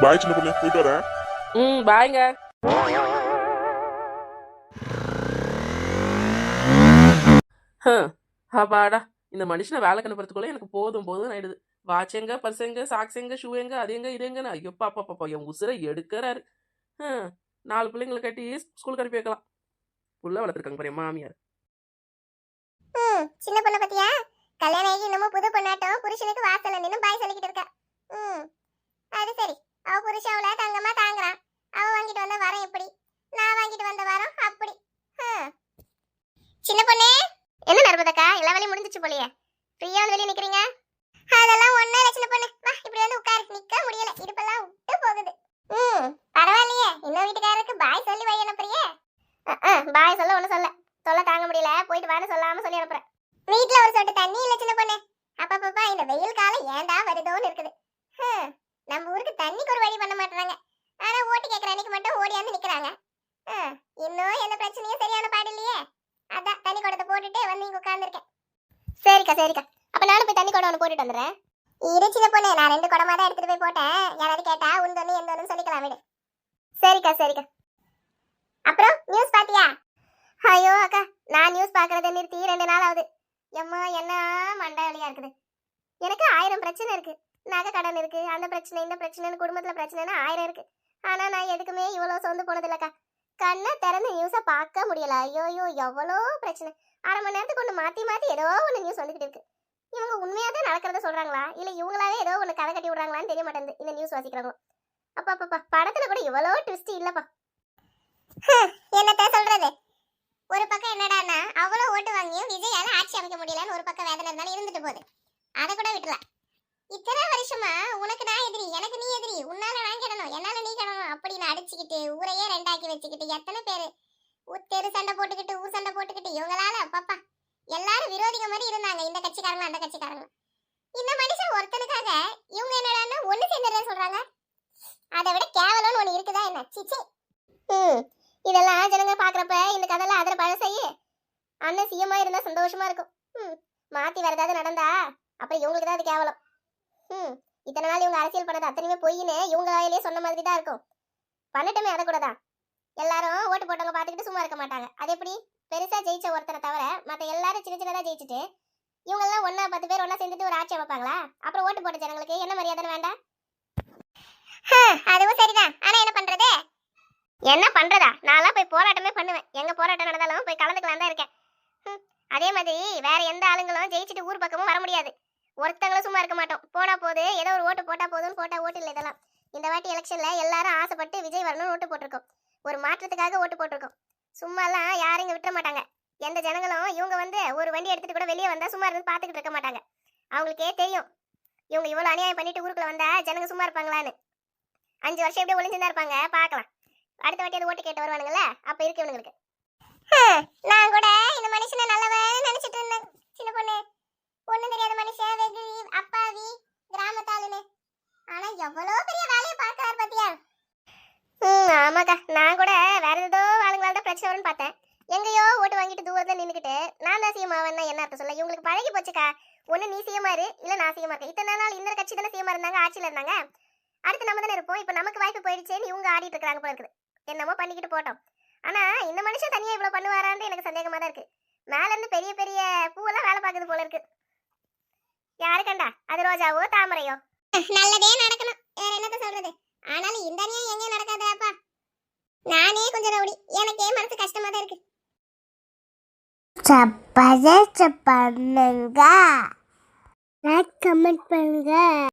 பாய் சின்ன பொண்ணு, போயிட்டு வரேன். பாய்ங்க. அப்பாடா, இந்த மனுஷனை வேலை கணுப்புறதுக்குள்ள எனக்கு போதும் போதும் ஆயிடுது. வாட்ச் எங்க, பர்ஸ் எங்க, சாக்ஸ் எங்க, ஷூ எங்க, அது எங்க, இது எங்கன்னு ஐயோப்பா அப்பா என் உசுரை எடுக்கிறாரு. 4 பிள்ளைங்களை கட்டி ஸ்கூலுக்கு அனுப்பி வைக்கலாம். புள்ள வளர்த்துருக்காங்க பாரு என் மாமியார். சின்ன பொண்ணை பத்தியா? கல்யாணம் ஆகி இன்னமும் புது பொண்ணாட்டம் புருஷனுக்கு வாசல்ல நின்னு பாய் சொல்லிக்கிட்டு இருக்கா. அது சரி, அவ புருஷன் அவளை தங்கமா தாங்குறான். அவ வாங்கிட்டு வந்த வரம் எப்படி, நான் வாங்கிட்டு வந்த வரம் அப்படி. சின்ன பொண்ணே, என்ன நர்மதக்கா, எல்லா வேலையும் முடிஞ்சிச்சு போலியே, ஃப்ரீயா வந்து வெளியே நிக்கிறீங்க? அதெல்லாம் ஒண்ணு இல்ல சின்ன பொண்ணு, வா இப்படி வந்து உட்காரு. நிக்க முடியல, இடுப்பெல்லாம் விட்டு போகுது. பரவாயில்லையே, இன்னும் வீட்டுக்காரருக்கு பாய் சொல்லி வழி அனுப்புறியே? பாய் சொல்ல ஒண்ணு சொல்ல, சொல்ல தாங்க முடியல, போயிட்டு வான்னு சொல்லாம சொல்லி அனுப்புறேன். வீட்டுல ஒரு சொட்டு தண்ணி இல்ல சின்ன பொண்ணு. அப்பப்பா இந்த வெயில் காலம் ஏண்டா வருதோன்னு இருக்குது. நம்ம ஊருக்கு தண்ணிக்கு ஒரு வழி பண்ண மாட்டாங்க. ஆனா ஓட்டு கேட்கற அன்னைக்கு மட்டும் ஓடியாந்து நிக்கிறாங்க. இன்னும் எந்த பிரச்சனையும் சரியான பாடு இல்லையே. அதான் தண்ணி குடத்தை போட்டுட்டு வந்து இங்க உட்கார்ந்துருக்கேன். சரிக்கா சரிக்கா, அப்ப நானும் போய் தண்ணி குடம் ஒன்று போட்டுட்டு வந்துடுறேன். இரு சின்ன பொண்ணு, நான் 2 குடமா தான் எடுத்துட்டு போய் போட்டேன். யாராவது கேட்டா உந்தொன்னு எந்தொன்னு சொல்லிக்கலாம் விடு. சரிக்கா சரிக்கா. அப்புறம் நியூஸ் பாத்தியா? ஐயோ அக்கா, நான் நியூஸ் பாக்குறத நிறுத்தி 2 நாள் ஆகுது. எம்மா என்ன மண்டை வலியா இருக்குது. எனக்கு 1000 பிரச்சனை இருக்கு. நகை கடன் இருக்கு, அந்த பிரச்சனை இந்த பிரச்சனைன்னு குடும்பத்துல பிரச்சனைன்னு 1000 இருக்கு. ஆனா நான் எதுக்குமே இவ்வளவு சொந்து போனது இல்லக்கா. கண்ணை திறந்து நியூஸை பார்க்க முடியல. ஐயோயோ எவ்வளோ பிரச்சனை. 1/2 மணி நேரத்துக்கு ஒன்று மாத்தி மாத்தி ஏதோ ஒன்று நியூஸ் வந்துகிட்டு இருக்கு. இவங்க உண்மையாதான் நடக்கிறத சொல்றாங்களா இல்ல இவங்களாவே ஏதோ ஒன்று கதை கட்டி விடுறாங்களான்னு தெரிய மாட்டேங்குது இந்த நியூஸ் வாசிக்கிறவங்க. அப்பா படத்துல கூட இவ்வளோ ட்விஸ்ட் இல்லப்பா. என்னத்த சொல்றது, ஒரு பக்கம் என்னடான்னா அவ்வளோ ஓட்டு வாங்கியும் விஜயால ஆட்சி அமைக்க முடியலன்னு ஒரு பக்கம் வேதனை இருந்தாலும் இருந்துட்டு போகுது. அதை கூட விட்டுலாம். இத்தனை வருஷமா உனக்கு நான் எதிரி, எனக்கு நீ எதிரி, உன்னால நான் கிடணும் என்னால நீ கிடணும் அப்படின்னு அடிச்சுக்கிட்டு ஊரையே 2ஆக்கி வச்சுக்கிட்டு எத்தனை பேரு தெரு சண்டை போட்டுக்கிட்டு ஊர் சண்டை போட்டுக்கிட்டு இவங்களால பாப்பா எல்லாரும் விரோதிக மாதிரி இருந்தாங்க. இந்த கட்சிக்காரங்க அந்த கட்சிக்காரங்க. இந்த மனுஷன் ஒருத்தனுக்காக இவங்க என்னடான்னா ஒண்ணு சேர்ந்துடுறேன்னு சொல்றாங்க. அதை விட கேவலம்னு ஒண்ணு இருக்குதா என்ன? சிச்சி. இதெல்லாம் ஜனங்க பாக்குறப்ப இந்த கதைலாம் அதில் பழசையே அண்ணன் சிஎம்மா இருந்தா சந்தோஷமா இருக்கும். மாத்தி வேற ஏதாவது நடந்தா அப்புறம் இவங்களுக்கு தான் அது கேவலம். இத்தனை நாள் இவங்க அரசியல் பண்ணது அத்தனையுமே பொய்ன்னு இவங்க வாயிலே சொன்ன மாதிரி தான் இருக்கும். பண்ணட்டுமே, அதை கூட தான். எல்லாரும் ஓட்டு போட்டவங்க பார்த்துக்கிட்டு சும்மா இருக்க மாட்டாங்க. அது எப்படி பெருசா ஜெயிச்ச ஒருத்தனை தவிர மற்ற எல்லாரும் சின்ன சின்னதா ஜெயிச்சுட்டு இவங்க எல்லாம் 10 பேர் ஒன்னா சேர்ந்துட்டு ஒரு ஆட்சி அமைப்பாங்களா? அப்புறம் ஓட்டு போட்ட ஜனங்களுக்கு என்ன மரியாதை வேண்டாம்? அதுவும் சரிதான். ஆனா என்ன பண்றது? என்ன பண்றதா? நான்லாம் போய் போராட்டமே பண்ணுவேன். எங்க போராட்டம் நடந்தாலும் போய் கலந்துக்கலாம் தான் இருக்கேன். அதே மாதிரி வேற எந்த ஆளுங்களும் ஜெயிச்சுட்டு ஊர் பக்கமும் வர முடியாது. ஒருத்தங்களும் சும்மா இருக்க மாட்டோம். போனா போது ஏதோ ஒரு ஓட்டு போட்டா போதும்னு போட்டா ஓட்டு இல்லை. இதெல்லாம் இந்த வாட்டி எலெக்ஷன்ல எல்லாரும் ஆசைப்பட்டு விஜய் வரணும்னு ஓட்டு போட்டிருக்கோம். ஒரு மாற்றத்துக்காக ஓட்டு போட்டிருக்கோம். சும்மாலாம் யாரும் இங்க விட்டுற மாட்டாங்க. எந்த ஜனங்களும் இவங்க வந்து ஒரு வண்டி எடுத்துட்டு கூட வெளியே வந்தா சும்மா இருந்து பாத்துக்கிட்டு இருக்க மாட்டாங்க. அவங்களுக்கே தெரியும் இவங்க இவ்வளவு அநியாயம் பண்ணிட்டு ஊருக்குள்ள வந்தா ஜனங்க சும்மா இருப்பாங்களான்னு. 5 வருஷம் எப்படி ஒளிஞ்சுதான் இருப்பாங்க பார்க்கலாம். அடுத்த வாட்டி அது ஓட்டு கேட்டு வருவானுங்கல்ல, அப்ப இருக்கு இவனுங்களுக்கு. நான் கூட இந்த மனுஷனை நல்லவன்னு நினைச்சிட்டு இருந்தேன் சின்ன பொண்ணு. ஒண்ணும் தெரியாத மனுஷன், வெகு அப்பாவி கிராமத்தாளுன்னு. ஆனா எவ்வளவு பெரிய வேலையை பார்க்கறாரு பாத்தியா? ஆமாக்கா, நான் கூட வேற ஏதோ ஆளுங்களால தான் பிரச்சனை வரும்னு பார்த்தேன். எங்கேயோ ஓட்டு வாங்கிட்டு தூரத்துல நின்றுக்கிட்டு நான் தான் சிஎம்மாவேன்னா என்ன அர்த்தம் சொல்ல? இவங்களுக்கு பழகி போச்சுக்கா. ஒண்ணு நீ சிஎம்மா இரு, இல்ல நான் சிஎம்மா இருக்கேன். இத்தனை நாள் இந்த கட்சி தானே சிஎம்மா இருந்தாங்க, ஆட்சியில இருந்தாங்க. அடுத்து நம்ம தானே இருப்போம். இப்ப நமக்கு வாய்ப்பு போயிடுச்சேன்னு இவங்க ஆடிட்டு இருக்காங்க போல இருக்குது. என்னமோ பண்ணிக்கிட்டு போட்டோம். ஆனா இந்த மனுஷன் தனியா இவ்வளவு பண்ணுவாரான்னு எனக்கு சந்தேகமா தான் இருக்கு. மேல இருந்து பெரிய பெரிய பூவெல்லாம் வேலை பார்க்குது போல இருக்கு. யாரு கண்டா அது ரோஜாவோ தாமரையோ? நல்லதே நடக்கணும், வேற என்னத்த சொல்றது. ஆனாலும் இந்த அநியாயம் எங்கேயும் நடக்காதப்பா. நானே கொஞ்சம் ரவுடி, எனக்கே மனசு கஷ்டமா தான் இருக்கு. பண்ணுங்க, கமெண்ட் பண்ணுங்க.